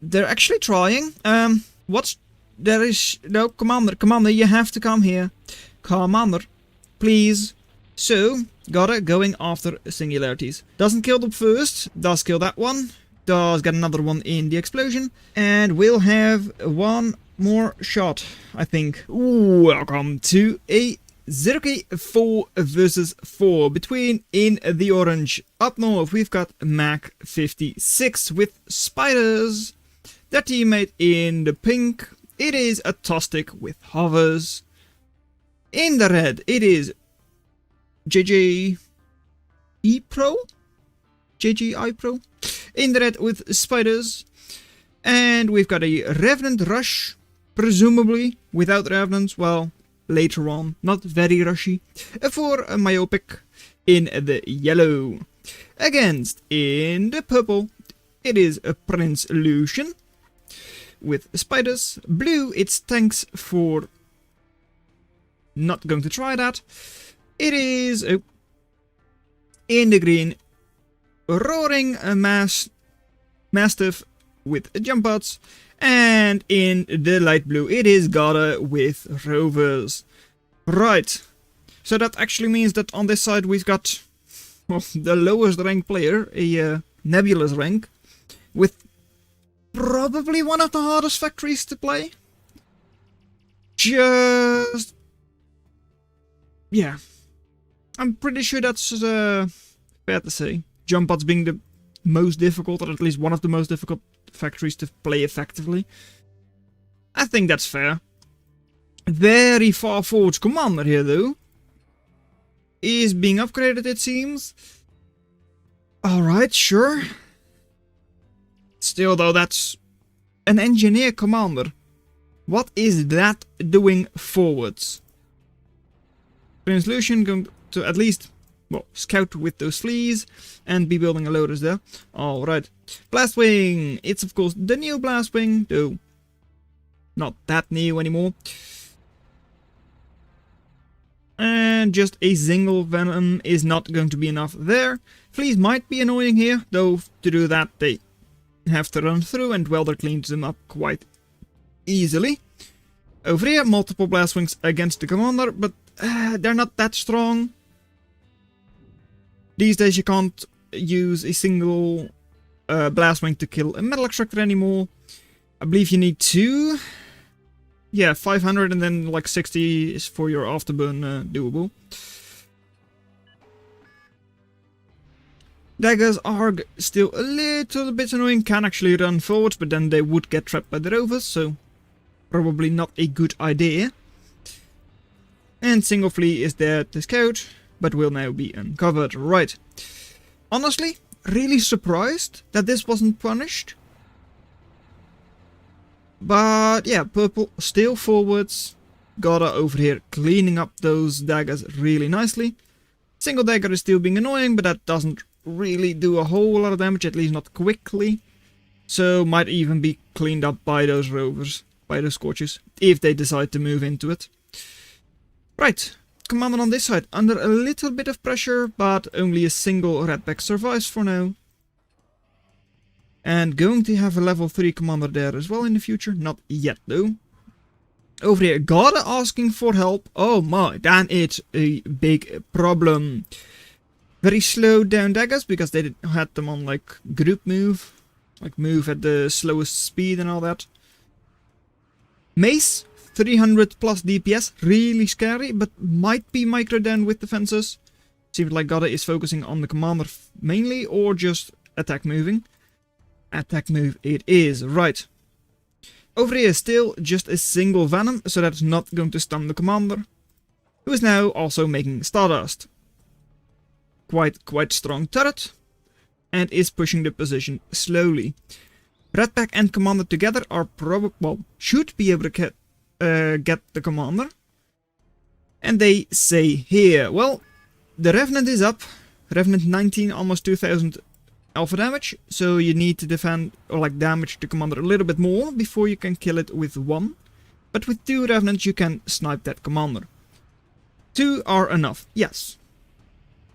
they're actually trying. There is no commander, you have to come here. Commander, please. So, Godde going after singularities. Doesn't kill them first, does kill that one. Does get another one in the explosion. And we'll have one more shot, I think. Welcome to a zerok 4 versus 4 between in the orange. Up north we've got Mach 56 with spiders. Their teammate in the pink, it is a Tostic with hovers. In the red it is JJ Pro? JGI Pro? In the red with spiders. And we've got a Revenant Rush, presumably without Revenants, well, later on, not very rushy, for a Myopic in the yellow. Against, in the purple, it is a Prince Lucian with spiders. Blue, it's tanks for... not going to try that. It is in the green, Roaring Mastiff with jump pods. And in the light blue, it is Godde with rovers. Right. So that actually means that on this side we've got, well, the lowest ranked player, a nebulous rank, with probably one of the hardest factories to play. Just... yeah. I'm pretty sure that's fair to say. Jump pods being the most difficult, or at least one of the most difficult factories to play effectively. I think that's fair. Very far forward commander here though. Is being upgraded, it seems. Alright, sure. Still though, that's an engineer commander. What is that doing forwards? Prince Lucian going to at least, well, scout with those fleas and be building a lotus there. Alright. Blastwing! It's of course the new Blastwing, though not that new anymore. And just a single venom is not going to be enough there. Fleas might be annoying here, though to do that they have to run through, and Welder cleans them up quite easily. Over here, multiple Blastwings against the commander, but they're not that strong. These days you can't use a single Blastwing to kill a metal extractor anymore. I believe you need 2. Yeah, 500 and then like 60 is for your afterburn doable. Daggers are still a little bit annoying, can actually run forwards, but then they would get trapped by the rovers, so probably not a good idea. And single flea is there to scout, but will now be uncovered. Right. Honestly, really surprised that this wasn't punished. But yeah, purple still forwards. Godde over here cleaning up those daggers really nicely. Single dagger is still being annoying, but that doesn't really do a whole lot of damage, at least not quickly. So might even be cleaned up by those rovers, by those scorches, if they decide to move into it. Right. Commander on this side under a little bit of pressure, but only a single redback survives for now. And going to have a level 3 commander there as well in the future. Not yet though. Over here, Godde asking for help. Oh my, then it's a big problem. Very slowed down daggers because they had them on like group move. Like move at the slowest speed and all that. Mace, 300 plus DPS, really scary, but might be micro down with defenses. Seems like Godde is focusing on the commander mainly, or just attack moving. Attack move it is, right. Over here still just a single venom, so that's not going to stun the commander. Who is now also making Stardust. Quite strong turret. And is pushing the position slowly. Redback and commander together are probably, well, should be able to get the commander. And they say here, well, the Revenant is up. Revenant 19, almost 2000 alpha damage. So you need to defend, or like damage the commander a little bit more before you can kill it with 1. But with 2 Revenants you can snipe that commander. 2 are enough, yes.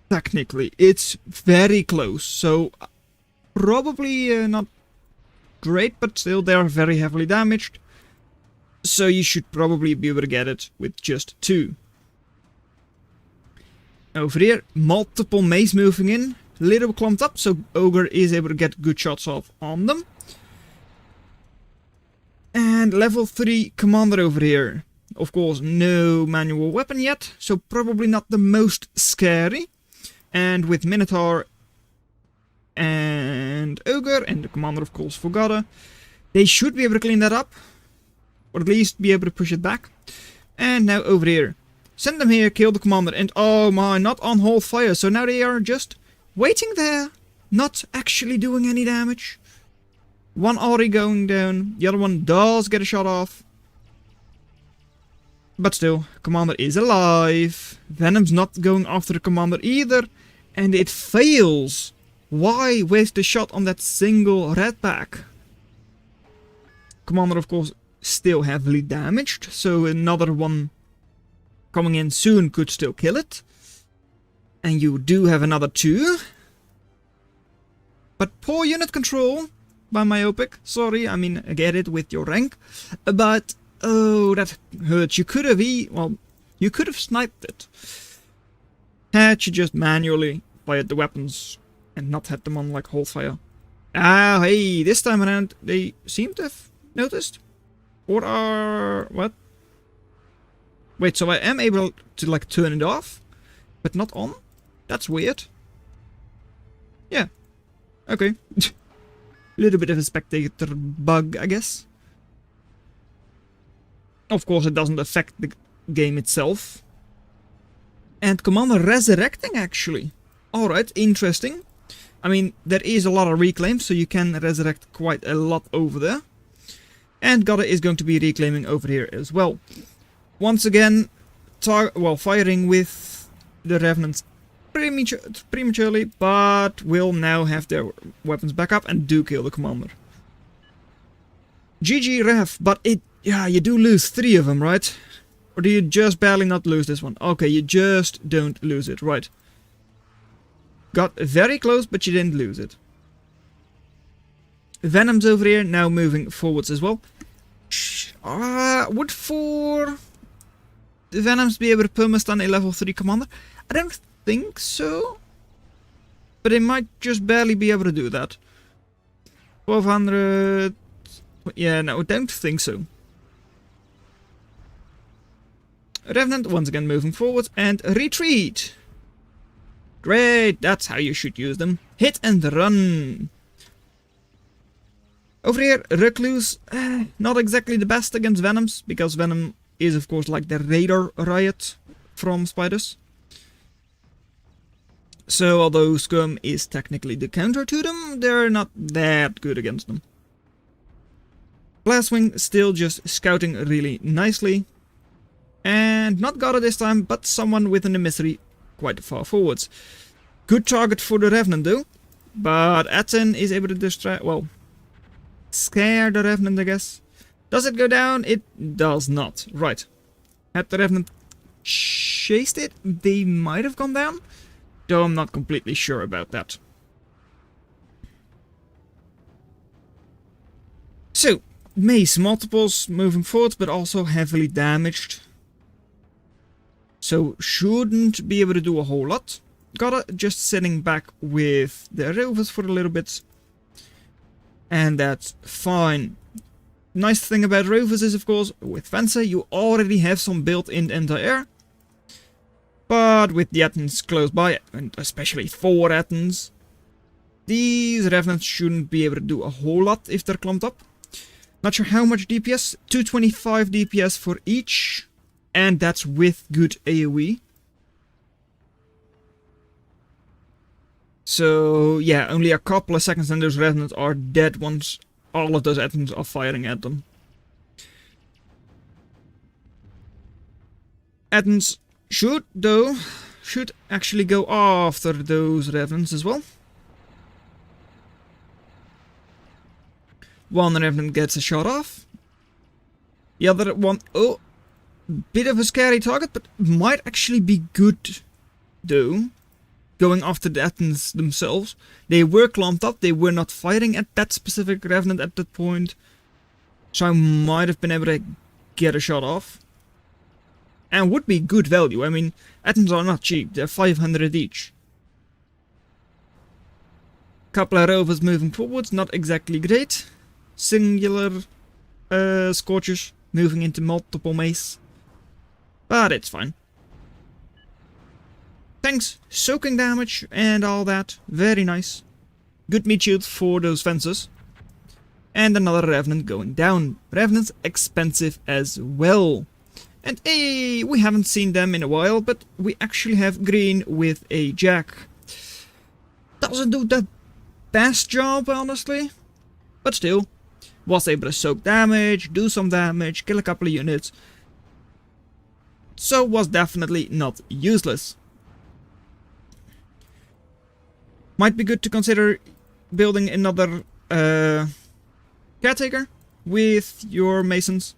Technically, it's very close, so probably not great, but still they are very heavily damaged. So you should probably be able to get it with just 2. Over here, multiple maze moving in, little clumped up, so Ogre is able to get good shots off on them. And level 3 Commander over here. Of course, no manual weapon yet, so probably not the most scary. And with Minotaur and Ogre, and the Commander of course for Godde, they should be able to clean that up. Or at least be able to push it back. And now over here. Send them here, kill the Commander, and oh my, not on hold fire, so now they are just waiting there, not actually doing any damage. One already going down, the other one does get a shot off. But still, Commander is alive. Venom's not going after the Commander either, and it fails. Why waste the shot on that single red pack? Commander, of course, still heavily damaged, so another one coming in soon could still kill it. And you do have another 2. But poor unit control by Myopic. Sorry, I mean, I get it with your rank. But, oh, that hurts. You could have you could have sniped it. Had you just manually fired the weapons and not had them on like hold fire. Ah, hey, this time around they seem to have noticed. Or are... what? Wait, so I am able to like turn it off, but not on? That's weird. Yeah. Okay. A little bit of a spectator bug, I guess. Of course, it doesn't affect the game itself. And Commander resurrecting, actually. Alright, interesting. I mean, there is a lot of reclaims, so you can resurrect quite a lot over there. And Godde is going to be reclaiming over here as well. Once again, firing with the Revenants prematurely, but will now have their weapons back up and do kill the Commander. GG Rev, but you do lose 3 of them, right? Or do you just barely not lose this one? Okay, you just don't lose it, right. Got very close, but you didn't lose it. Venom's over here, now moving forwards as well. Would 4 Venoms be able to perma-stun a level 3 Commander? I don't think so. But they might just barely be able to do that. 1200... yeah, no, I don't think so. Revenant once again moving forward and retreat. Great, that's how you should use them. Hit and run. Over here, Recluse, not exactly the best against Venoms, because Venom is of course like the radar riot from spiders. So although Scum is technically the counter to them, they're not that good against them. Blastwing still just scouting really nicely. And not Godde this time, but someone with an emissary quite far forwards. Good target for the Revenant though. But Atten is able to distract, well, scare the Revenant, I guess. Does it go down? It does not. Right. Had the Revenant chased it, they might have gone down. Though I'm not completely sure about that. So, Mace multiples moving forward, but also heavily damaged. So, shouldn't be able to do a whole lot. Godde just sitting back with the rovers for a little bit. And that's fine. Nice thing about rovers is, of course, with Fencer you already have some built-in anti-air. But with the Attens close by, and especially 4 Attens, these Revenants shouldn't be able to do a whole lot if they're clumped up. Not sure how much DPS, 225 DPS for each, and that's with good AoE. So yeah, only a couple of seconds and those Revenants are dead once all of those Attens are firing at them. Attens should actually go after those Revenants as well. One Revenant gets a shot off. The other one, oh, bit of a scary target, but might actually be good though. going after the Athens themselves. They were clumped up, they were not fighting at that specific Revenant at that point. So I might have been able to get a shot off. And would be good value. I mean, Athens are not cheap, they're 500 each. Couple of rovers moving forwards, not exactly great. Singular Scorchers moving into multiple mace. But it's fine. Tanks soaking damage and all that. Very nice. Good meat shield for those fences. And another Revenant going down. Revenant's expensive as well. And hey, we haven't seen them in a while, but we actually have green with a jack. Doesn't do the best job, honestly. But still, was able to soak damage, do some damage, kill a couple of units. So was definitely not useless. Might be good to consider building another caretaker with your masons.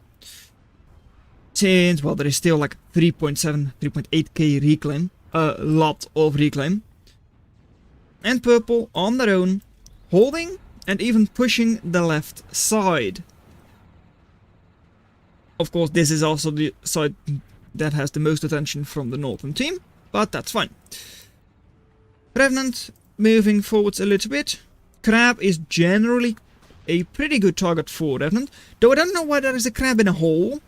Since, well, there is still like 3.7, 3.8k reclaim. A lot of reclaim. And purple on their own, holding and even pushing the left side. Of course, this is also the side that has the most attention from the northern team, but that's fine. Revenant moving forwards a little bit. Crab is generally a pretty good target for Revenant, though I don't know why there is a crab in a hole.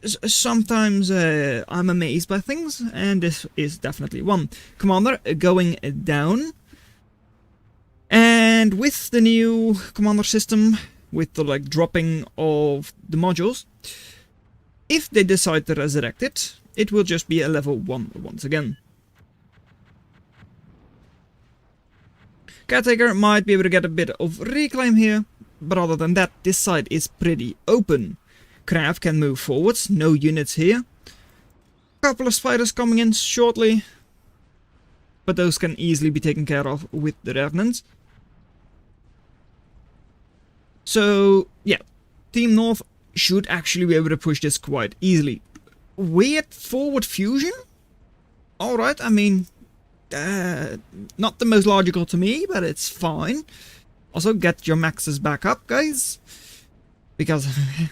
Sometimes I'm amazed by things, and this is definitely one. Commander going down. And with the new commander system, with the dropping of the modules, if they decide to resurrect it, it will just be a level 1 once again. Caretaker might be able to get a bit of reclaim here, but other than that, this side is pretty open. Crab can move forwards, no units here. Couple of spiders coming in shortly, but those can easily be taken care of with the Revenants. So, yeah, Team North should actually be able to push this quite easily. Weird forward fusion? Alright, I mean, not the most logical to me, but it's fine. Also, get your maxes back up, guys. Because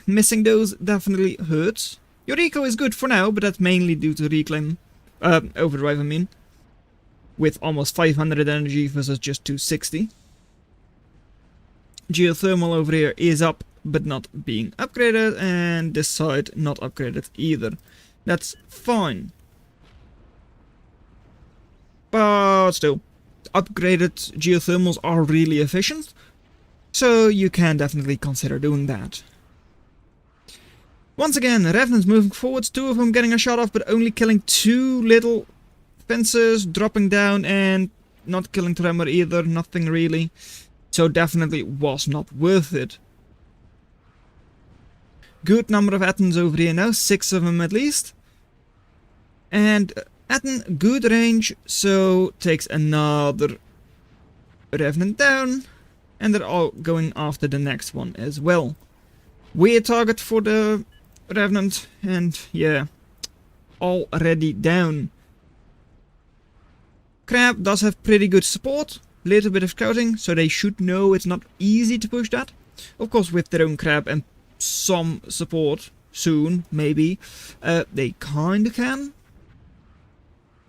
missing those definitely hurts. Your eco is good for now, but that's mainly due to reclaim. Overdrive, I mean. With almost 500 energy versus just 260. Geothermal over here is up, but not being upgraded. And this side not upgraded either. That's fine. But still, upgraded geothermals are really efficient. So you can definitely consider doing that. Once again, Revenants moving forwards, 2 of them getting a shot off, but only killing 2 little fences, dropping down and not killing Tremor either, nothing really. So definitely was not worth it. Good number of Athens over here now, 6 of them at least. And Aten, good range, so takes another Revenant down. And they're all going after the next one as well. Weird target for the Revenant, and yeah, already down. Crab does have pretty good support, little bit of scouting, so they should know it's not easy to push that. Of course, with their own Crab and some support, soon, maybe, they kinda can.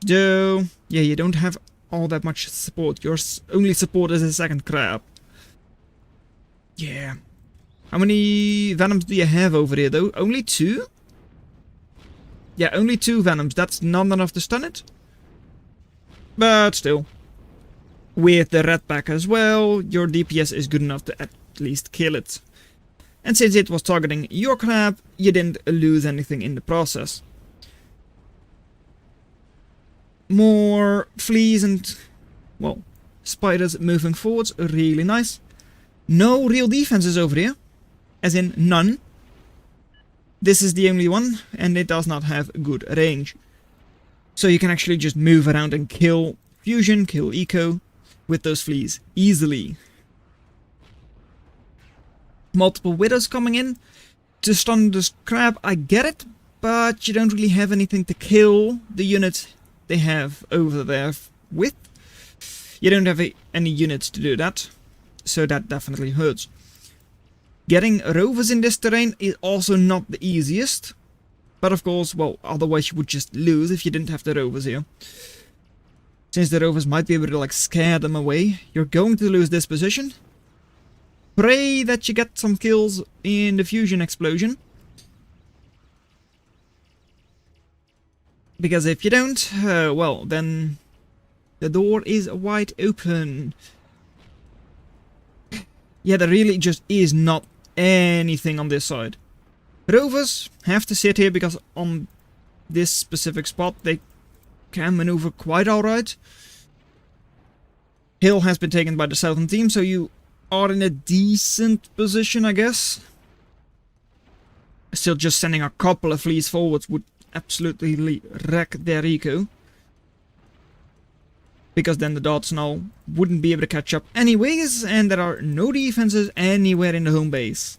Though, yeah, you don't have all that much support, your only support is a second Crab. Yeah. How many Venoms do you have over here, though? Only 2? Yeah, only 2 Venoms. That's not enough to stun it. But still. With the red pack as well, your DPS is good enough to at least kill it. And since it was targeting your Crab, you didn't lose anything in the process. More fleas and, well, spiders moving forwards. Really nice. No real defenses over here, as in none. This is the only one, and it does not have good range. So you can actually just move around and kill fusion, kill eco with those fleas easily. Multiple widows coming in to stun this Crab, I get it, but you don't really have anything to kill the unit they have over there with. You don't have any units to do that, so that definitely hurts. Getting rovers in this terrain is also not the easiest, but of course, well, otherwise you would just lose if you didn't have the rovers here. Since the rovers might be able to like scare them away, you're going to lose this position. Pray that you get some kills in the fusion explosion. Because if you don't, well, then the door is wide open. Yeah, there really just is not anything on this side. Rovers have to sit here because on this specific spot they can maneuver quite alright. Hill has been taken by the southern team, so you are in a decent position, I guess. Still, just sending a couple of fleets forwards would absolutely wreck their eco. Because then the Dots now wouldn't be able to catch up anyways, and there are no defenses anywhere in the home base.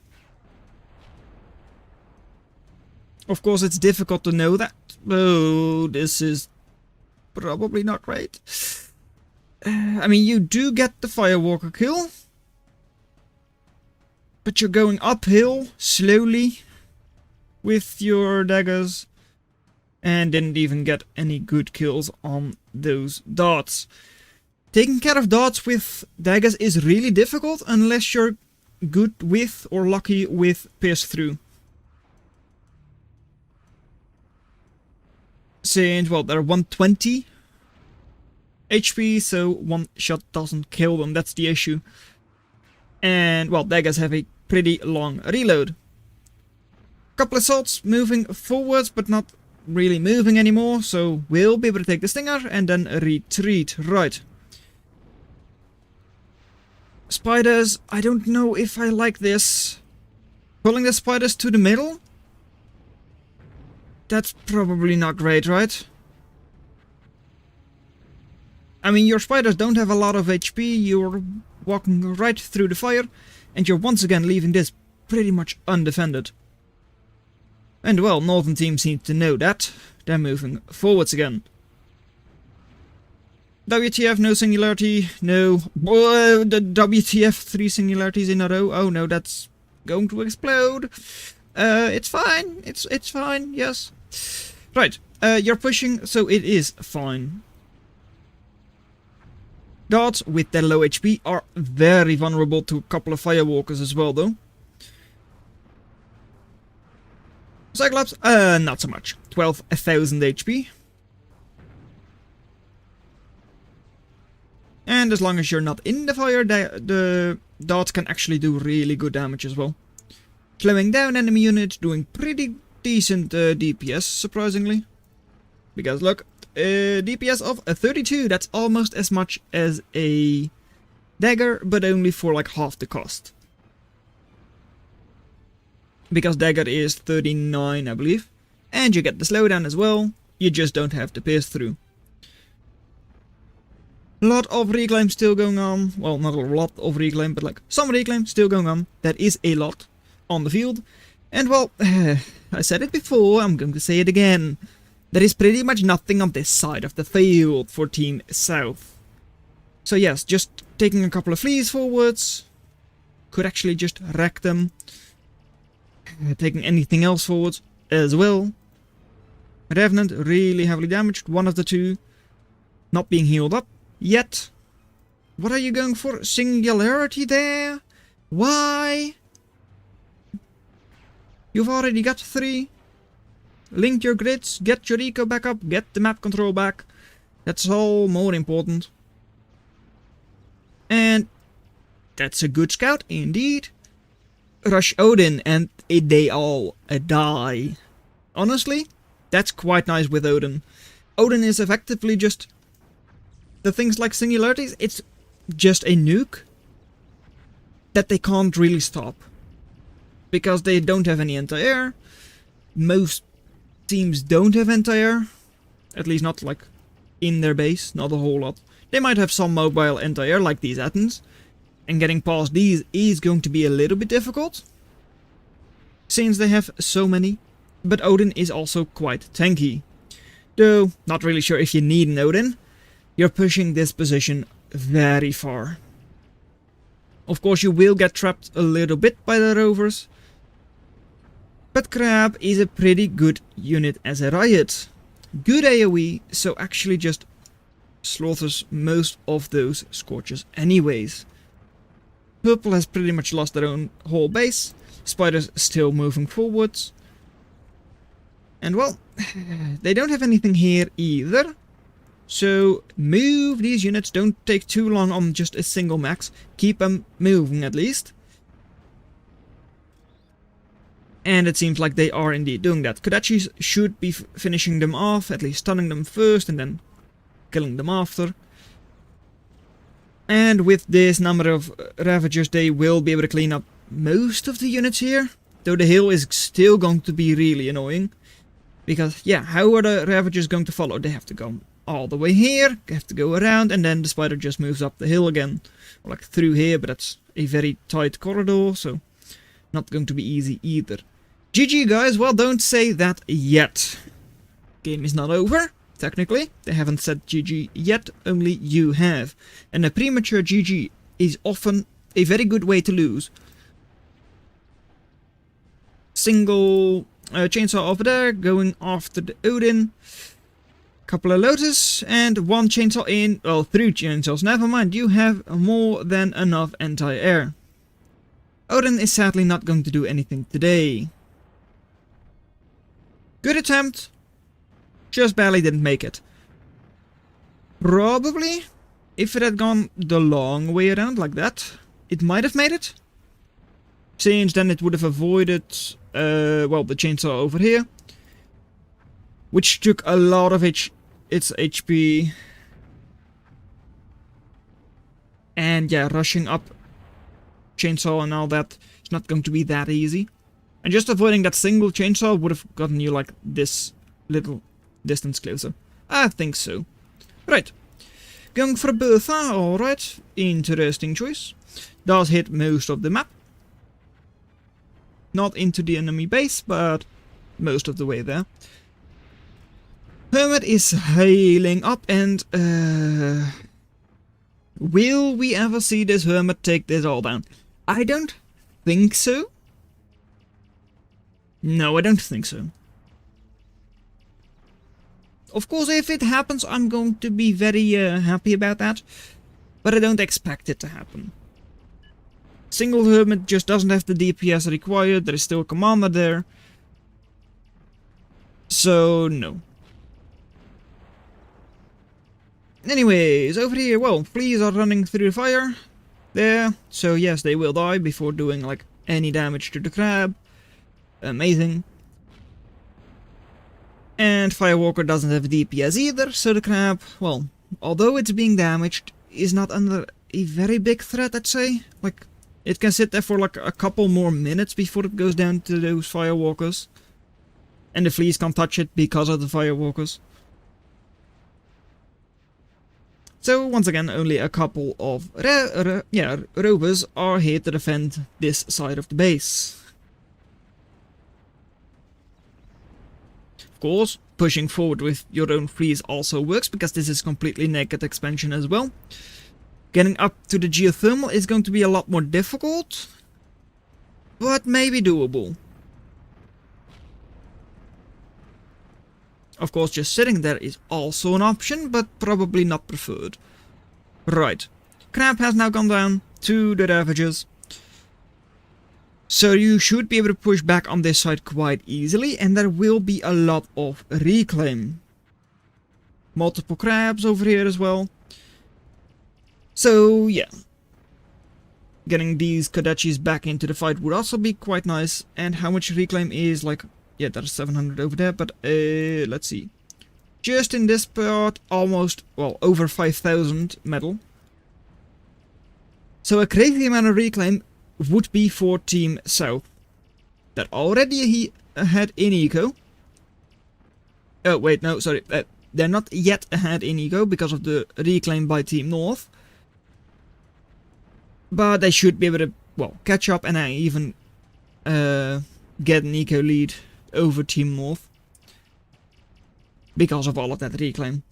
Of course, it's difficult to know that. Oh, this is probably not right. I mean, you do get the Firewalker kill, but you're going uphill slowly with your daggers and didn't even get any good kills on those Dots. Taking care of Dots with daggers is really difficult unless you're good with or lucky with pierce through. Since, well, they're 120 HP, so one shot doesn't kill them, that's the issue. And, well, daggers have a pretty long reload. Couple of assaults moving forwards, but not really moving anymore, so we'll be able to take the Stinger and then retreat. Right. Spiders, I don't know if I like this. Pulling the spiders to the middle? That's probably not great, right? I mean, your spiders don't have a lot of HP, you're walking right through the fire, and you're once again leaving this pretty much undefended. And well, northern team seems to know that. They're moving forwards again. WTF, no singularity, no. The WTF, 3 singularities in a row. Oh no, that's going to explode. It's fine, it's fine, yes. Right, you're pushing, so it is fine. Dots with their low HP are very vulnerable to a couple of Firewalkers as well, though. Cyclops, not so much. 12,000 HP. And as long as you're not in the fire, the Dots can actually do really good damage as well. Slowing down enemy units, doing pretty decent DPS, surprisingly. Because look, DPS of 32, that's almost as much as a dagger, but only for like half the cost. Because dagger is 39, I believe. And you get the slowdown as well, you just don't have to pierce through. A lot of reclaim still going on. Well, not a lot of reclaim, but like some reclaim still going on. That is a lot on the field. And well, I said it before, I'm going to say it again. There is pretty much nothing on this side of the field for Team South. So yes, just taking a couple of fleas forwards could actually just wreck them. Taking anything else forwards as well. Revenant really heavily damaged, one of the two. Not being healed up yet. What are you going for? Singularity there? Why? You've already got 3. Link your grids, get your eco back up, get the map control back. That's all more important. And that's a good scout indeed. Rush Odin and they all die. Honestly, that's quite nice with Odin. Odin is effectively just the things like singularities, it's just a nuke that they can't really stop. Because they don't have any anti-air. Most teams don't have anti-air. At least not like in their base, not a whole lot. They might have some mobile anti-air like these Athens. And getting past these is going to be a little bit difficult. Since they have so many. But Odin is also quite tanky. Though, not really sure if you need an Odin. You're pushing this position very far. Of course, you will get trapped a little bit by the rovers. But Crab is a pretty good unit as a riot. Good AoE, so actually just slaughters most of those Scorchers anyways. Purple has pretty much lost their own whole base. Spiders still moving forwards. And well, they don't have anything here either. So move these units, don't take too long on just a single max. Keep them moving at least. And it seems like they are indeed doing that. Kodachis should be finishing them off, at least stunning them first and then killing them after. And with this number of Ravagers, they will be able to clean up most of the units here. Though the hill is still going to be really annoying. Because, yeah, how are the Ravagers going to follow? They have to go all the way here, they have to go around, and then the spider just moves up the hill again. Or like through here, but that's a very tight corridor, so not going to be easy either. GG guys, well don't say that yet. Game is not over, technically. They haven't said GG yet, only you have. And a premature GG is often a very good way to lose. Single chainsaw over there, going after the Odin. Couple of Lotus, and one chainsaw in, well 3 chainsaws, never mind, you have more than enough anti-air. Odin is sadly not going to do anything today. Good attempt, just barely didn't make it. Probably, if it had gone the long way around like that, it might have made it. Since then it would have avoided, well, the chainsaw over here. Which took a lot of its HP. And yeah, rushing up chainsaw and all that is not going to be that easy. And just avoiding that single chainsaw would have gotten you like this little distance closer. I think so. Right. Going for Bertha, alright. Interesting choice. Does hit most of the map. Not into the enemy base, but most of the way there. Hermit is healing up and will we ever see this Hermit take this all down? I don't think so. No, I don't think so. Of course, if it happens, I'm going to be very happy about that. But I don't expect it to happen. Single Hermit just doesn't have the DPS required. There is still a commander there. So, no. Anyways, over here, well, fleas are running through the fire. There. So, yes, they will die before doing, like, any damage to the crab. Amazing. And Firewalker doesn't have DPS either, so the crab, well, although it's being damaged, is not under a very big threat, I'd say. Like, it can sit there for like a couple more minutes before it goes down to those Firewalkers. And the fleas can't touch it because of the Firewalkers. So, once again, only a couple of rovers are here to defend this side of the base. Of course, pushing forward with your own fleas also works, because this is completely naked expansion as well. Getting up to the geothermal is going to be a lot more difficult, but maybe doable. Of course, just sitting there is also an option, but probably not preferred. Right. Crab has now gone down to the Ravagers. So you should be able to push back on this side quite easily, and there will be a lot of reclaim. Multiple crabs over here as well. So, yeah. Getting these Kodachis back into the fight would also be quite nice. And how much reclaim is like... Yeah, that's 700 over there, but let's see. Just in this part, almost, well, over 5,000 metal. So a crazy amount of reclaim would be for Team South. That already ahead in eco. Oh, wait, no, sorry. They're not yet ahead in eco because of the reclaim by Team North. But they should be able to, well, catch up and even get an eco lead over Team North. because of all of that reclaim.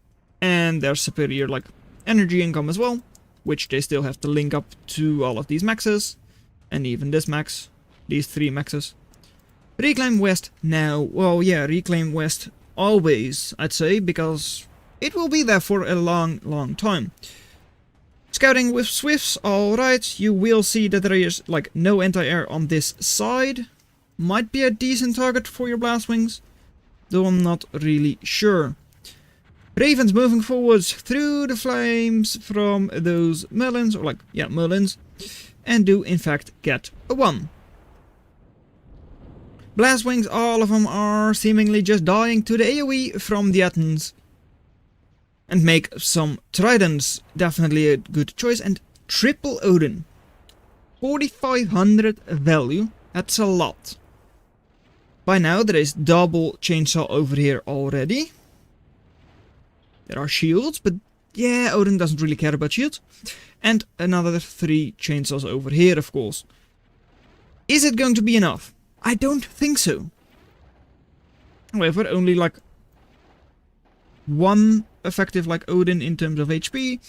And their superior, like, energy income as well, which they still have to link up to all of these maxes, and even this max, these 3 maxes. Reclaim West now. Well, yeah, Reclaim West always, I'd say, because it will be there for a long, long time. Scouting with Swifts, alright, you will see that there is, like, no anti-air on this side. Might be a decent target for your blast wings, though I'm not really sure. Ravens moving forwards through the flames from those Merlins, or like, yeah, Merlins, and do in fact get a 1. Blast wings, all of them are seemingly just dying to the AoE from the Athens. And make some tridents, definitely a good choice, and triple Odin. 4500 value, that's a lot. By now there is double chainsaw over here already. There are shields, but yeah, Odin doesn't really care about shields. And another 3 chainsaws over here, of course. Is it going to be enough? I don't think so. However, only like 1 effective like Odin in terms of HP.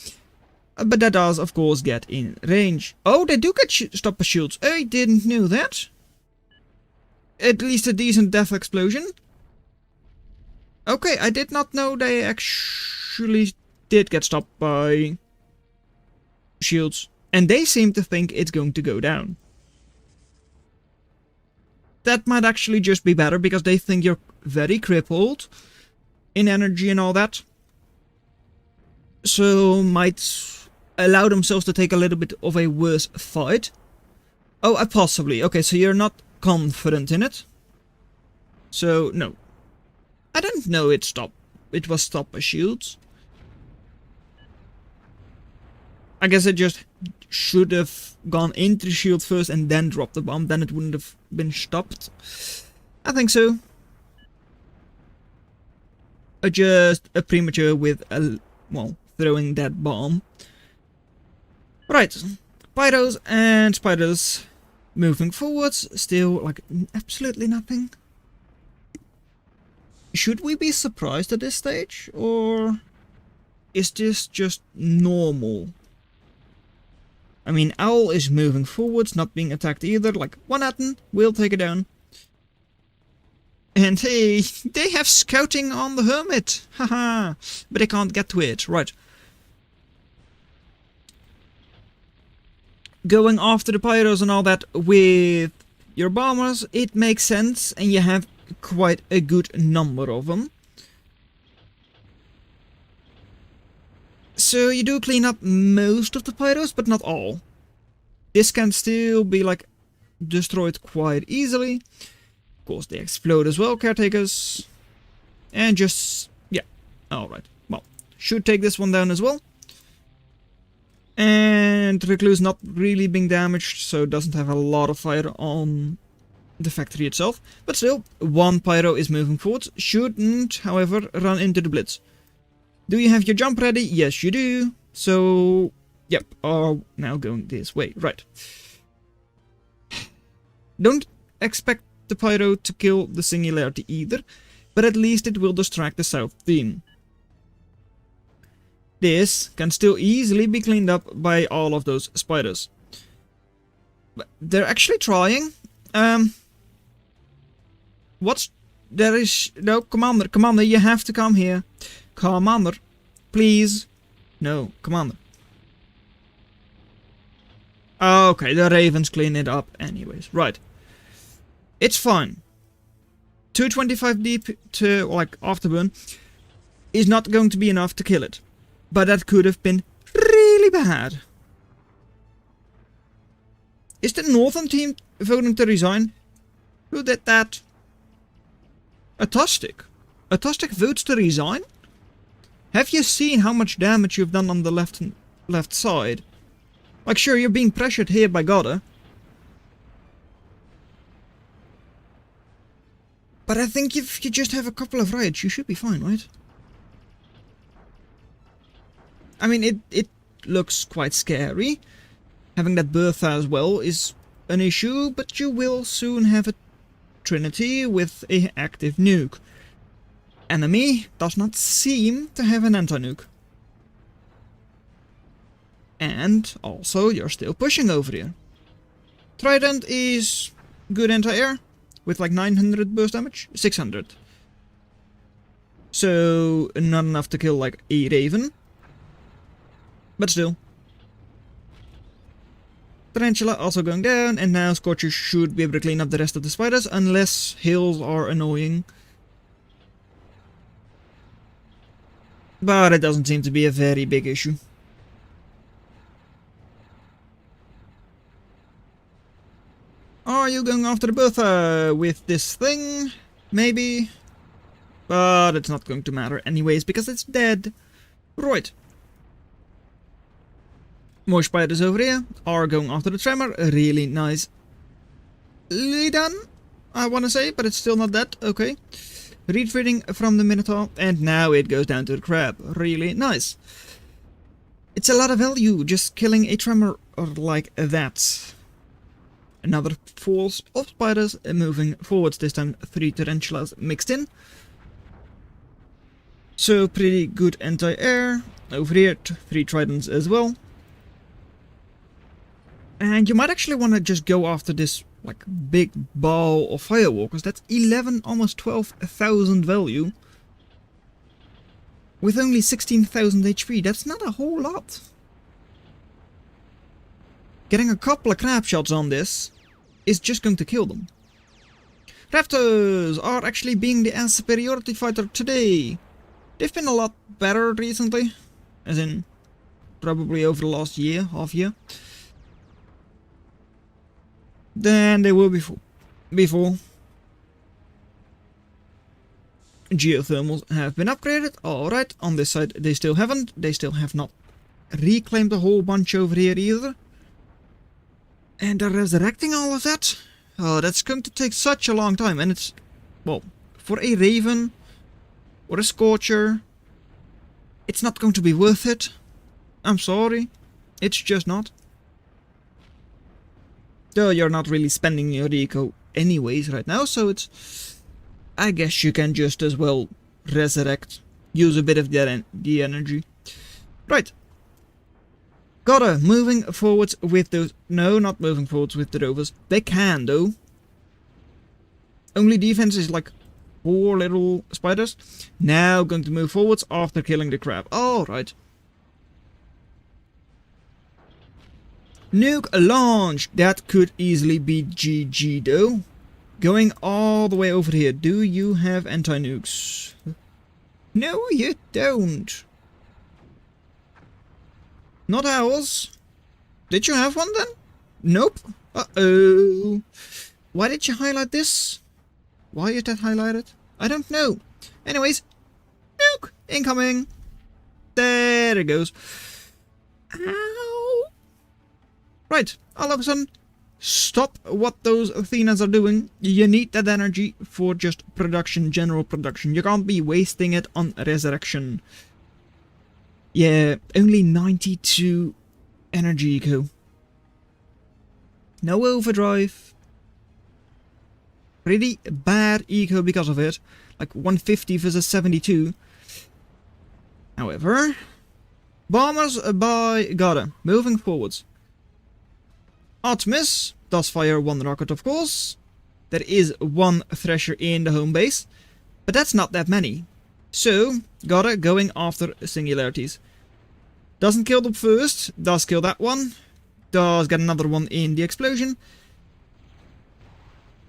But that does, of course, get in range. Oh, they do get stopper shields. I didn't know that. At least a decent death explosion. Okay, I did not know they actually did get stopped by shields. And they seem to think it's going to go down. That might actually just be better, because they think you're very crippled in energy and all that. So might allow themselves to take a little bit of a worse fight. Oh, possibly. Okay, so you're not confident in it. So, no. I didn't know it was stopped by shields. I guess it just should have gone into shield first and then dropped the bomb. Then it wouldn't have been stopped. I think so. Just a premature with well, throwing that bomb. Right. Pyros and spiders moving forwards. Still, like, absolutely nothing. Should we be surprised at this stage? Or is this just normal? I mean, Owl is moving forwards, not being attacked either. Like, 1 Atten will take it down. And hey, they have scouting on the Hermit. Haha. But they can't get to it. Right. Going after the Pyros and all that with your bombers, it makes sense. And you have quite a good number of them. So you do clean up most of the Pyros, but not all. This can still be, like, destroyed quite easily. Of course, they explode as well, caretakers. And just, yeah, alright. Well, should take this one down as well. And Recluse not really being damaged, so doesn't have a lot of fire on the factory itself. But still, 1 Pyro is moving forward. Shouldn't, however, run into the Blitz. Do you have your jump ready? Yes, you do. So, yep, are now going this way. Right. Don't expect the Pyro to kill the Singularity either, but at least it will distract the South team. This can still easily be cleaned up by all of those spiders. But they're actually trying. There is... No, Commander, you have to come here. Commander, please. No, Commander. Okay, the Ravens clean it up anyways. Right. It's fine. 225 deep to, like, afterburn is not going to be enough to kill it. But that could have been really bad. Is the Northern team voting to resign? Who did that? Atostic. Atostic votes to resign? Have you seen how much damage you've done on the left side? Like, sure, you're being pressured here by Godde. But I think if you just have a couple of riots, you should be fine, right? I mean, it looks quite scary. Having that Bertha as well is an issue, but you will soon have a Trinity with an active nuke. enemy does not seem to have an anti-nuke. And also you're still pushing over here. Trident is good anti-air with like 900 burst damage, 600. So not enough to kill like a Raven, but still. Tarantula also going down, and now Scorcher should be able to clean up the rest of the spiders, unless hills are annoying. But it doesn't seem to be a very big issue. Are you going after the Bertha with this thing? Maybe. But it's not going to matter anyways, because it's dead. Right. More spiders over here are going after the Tremor. Really nicely done, I want to say, but it's still not that. Okay. Retreating from the Minotaur, and now it goes down to the Crab. Really nice. It's a lot of value just killing a Tremor like that. Another force of spiders moving forwards, this time 3 tarantulas mixed in. So pretty good anti-air. Over here, 3 tridents as well. And you might actually want to just go after this like big ball of firewalkers. That's 11, almost 12,000 value. With only 16,000 HP, that's not a whole lot. Getting a couple of crab shots on this is just going to kill them. Raptors are actually being the superiority fighter today. They've been a lot better recently, as in probably over the last year, half year, than they were before. Geothermals have been upgraded. Alright, on this side they still haven't. They still have not reclaimed a whole bunch over here either. And they're resurrecting all of that. Oh, that's going to take such a long time. And it's, well, for a Raven or a Scorcher, it's not going to be worth it. I'm sorry. It's just not. Though you're not really spending your eco anyways right now, so it's... I guess you can just as well resurrect. Use a bit of the energy. Right. Godde moving forwards with those... No, not moving forwards with the rovers. They can, though. Only defense is like 4 little spiders. Now going to move forwards after killing the crab. Alright. Nuke launched. That could easily be GG, though. Going all the way over here. Do you have anti-nukes? No, you don't. Not ours. Did you have one then? Nope. Uh-oh. Why did you highlight this? Why is that highlighted? I don't know. Anyways. Nuke incoming. There it goes. Ow. Right. All of a sudden. Stop what those Athenas are doing. You need that energy for just production, general production. You can't be wasting it on resurrection. Yeah, only 92 energy eco. No overdrive. Pretty bad eco because of it. Like 150 versus 72. However, bombers by Godde. Moving forwards. Artemis does fire 1 rocket, of course. There is 1 Thresher in the home base. But that's not that many. So, Godde going after singularities. Doesn't kill them first, does kill that one. Does get another one in the explosion.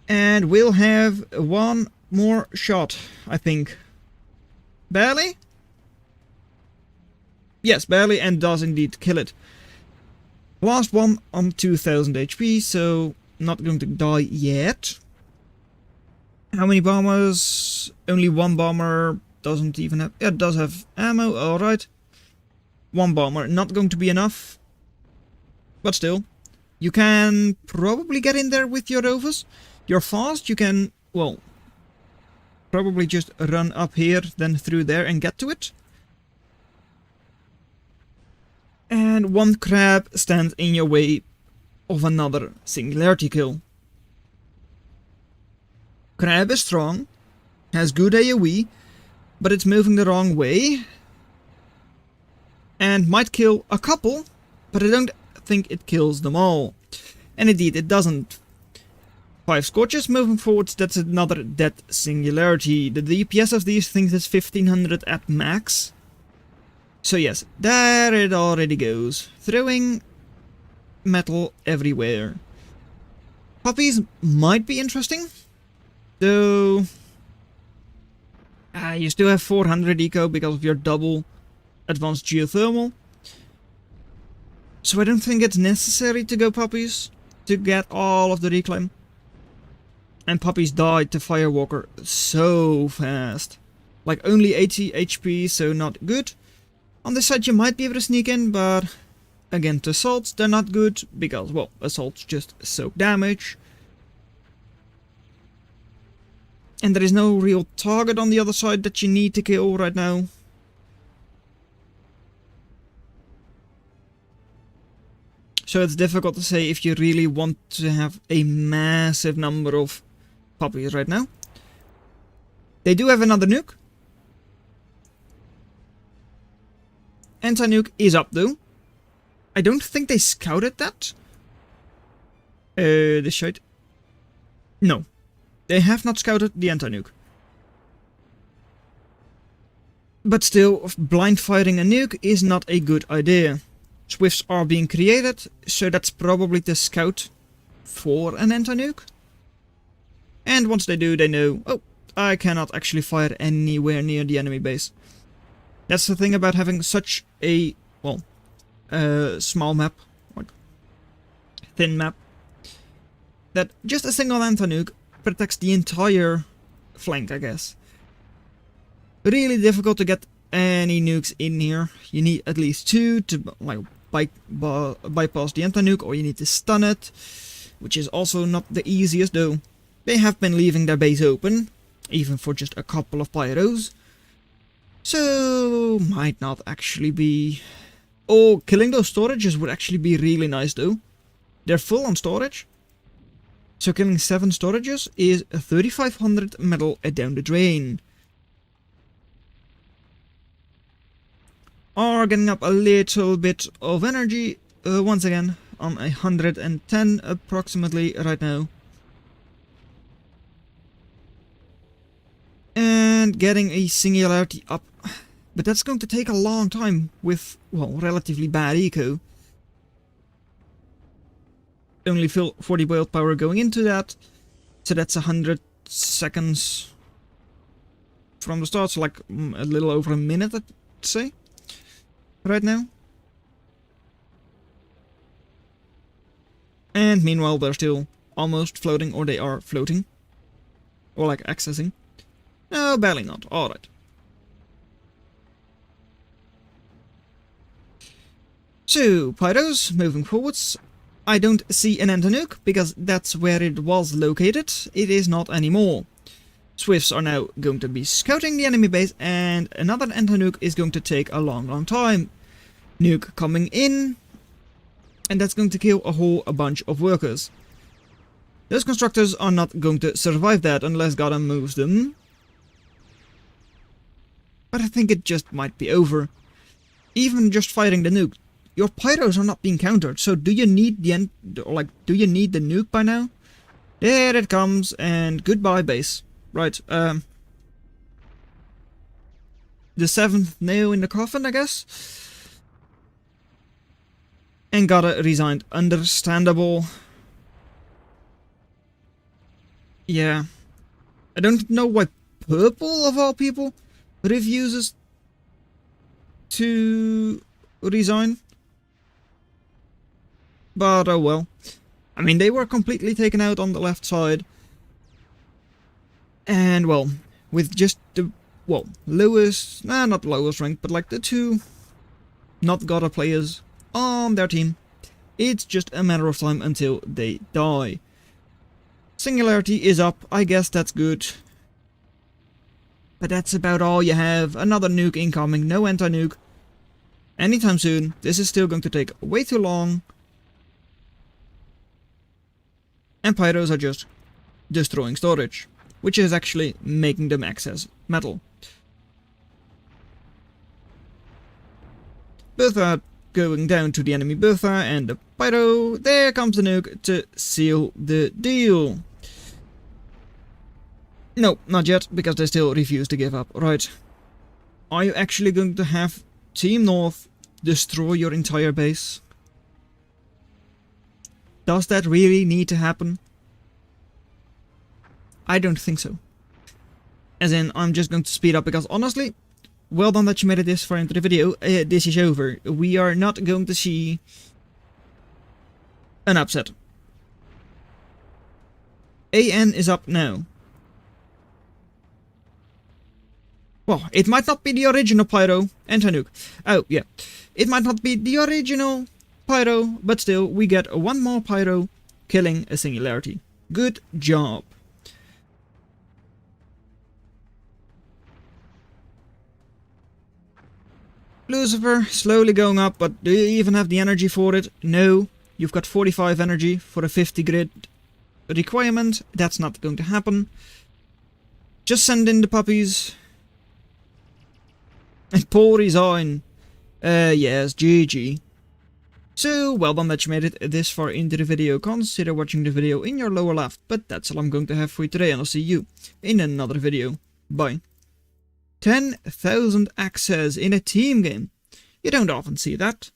And we'll have 1 more shot, I think. Barely? Yes, barely, and does indeed kill it. Last one on 2000 HP, so not going to die yet. How many bombers? Only 1 bomber. Doesn't even have... It does have ammo, alright. 1 bomber, not going to be enough. But still. You can probably get in there with your rovers. You're fast, you can, well, probably just run up here, then through there and get to it. And 1 crab stands in your way of another singularity kill. Crab is strong, has good AoE, but it's moving the wrong way. And might kill a couple, but I don't think it kills them all. And indeed, it doesn't. 5 scorches moving forwards, that's another dead singularity. The DPS of these things is 1500 at max. So yes, there it already goes. Throwing metal everywhere. Puppies might be interesting, though you still have 400 eco because of your double advanced geothermal. So I don't think it's necessary to go puppies to get all of the reclaim. And puppies died to Firewalker so fast. Like only 80 HP, so not good. On this side you might be able to sneak in, but again, to assaults they're not good because, well, assaults just soak damage. And there is no real target on the other side that you need to kill right now. So it's difficult to say if you really want to have a massive number of puppies right now. They do have another nuke. Anti-nuke is up though. I don't think they scouted that. This shite. No. They have not scouted the anti-nuke. But still, blind firing a nuke is not a good idea. Swifts are being created, so that's probably to scout for an anti-nuke. And once they do, they know, oh, I cannot actually fire anywhere near the enemy base. That's the thing about having such a, well, small map, like thin map, that just a single anti-nuke protects the entire flank, I guess. Really difficult to get any nukes in here. You need at least 2 to like bypass the anti-nuke, or you need to stun it, which is also not the easiest though. They have been leaving their base open, even for just a couple of pyros. So, might not actually be... Oh, killing those storages would actually be really nice though. They're full on storage. So killing 7 storages is 3500 metal down the drain. Are getting up a little bit of energy, once again, on 110 approximately right now. And getting a singularity up, but that's going to take a long time with, well, relatively bad eco. Only 40 boiled power going into that, so that's 100 seconds from the start, so like a little over a minute, I'd say, right now. And meanwhile they're still almost floating, or they are floating, or like accessing. No, barely not. Alright. So, pyros, moving forwards. I don't see an anti-nuke, because that's where it was located. It is not anymore. Swifts are now going to be scouting the enemy base, and another anti-nuke is going to take a long time. Nuke coming in, and that's going to kill a bunch of workers. Those constructors are not going to survive that unless Godde moves them. But I think it just might be over. Even just firing the nuke, your pyros are not being countered. So do you need the do you need the nuke by now? There it comes, and goodbye base. Right. The 7th nail in the coffin, I guess. And Godde resigned. Understandable. Yeah. I don't know why purple of all people refuses to resign. But oh well. I mean, they were completely taken out on the left side. And well, with just the, well, lowest, nah, not lowest rank, but like the 2 not Godde players on their team, it's just a matter of time until they die. Singularity is up, I guess that's good. But that's about all you have. Another nuke incoming, no anti-nuke anytime soon. This is still going to take way too long. And pyros are just destroying storage, which is actually making them access metal. Both are going down to the enemy Bertha and the pyro. There comes the nuke to seal the deal. No, not yet, because they still refuse to give up. Right. Are you actually going to have Team North destroy your entire base? Does that really need to happen? I don't think so. As in, I'm just going to speed up because honestly, well done that you made it this far into the video. This is over. We are not going to see an upset. AN is up now. Well, it might not be the original pyro, anti-nuke. Oh, yeah. It might not be the original pyro, but still, we get one more pyro killing a singularity. Good job. Lucifer, slowly going up, but do you even have the energy for it? No. You've got 45 energy for a 50 grid requirement. That's not going to happen. Just send in the puppies. And Paul resign. Yes, GG. So, well done that you made it this far into the video. Consider watching the video in your lower left. But that's all I'm going to have for you today, and I'll see you in another video. Bye. 10,000 access in a team game. You don't often see that.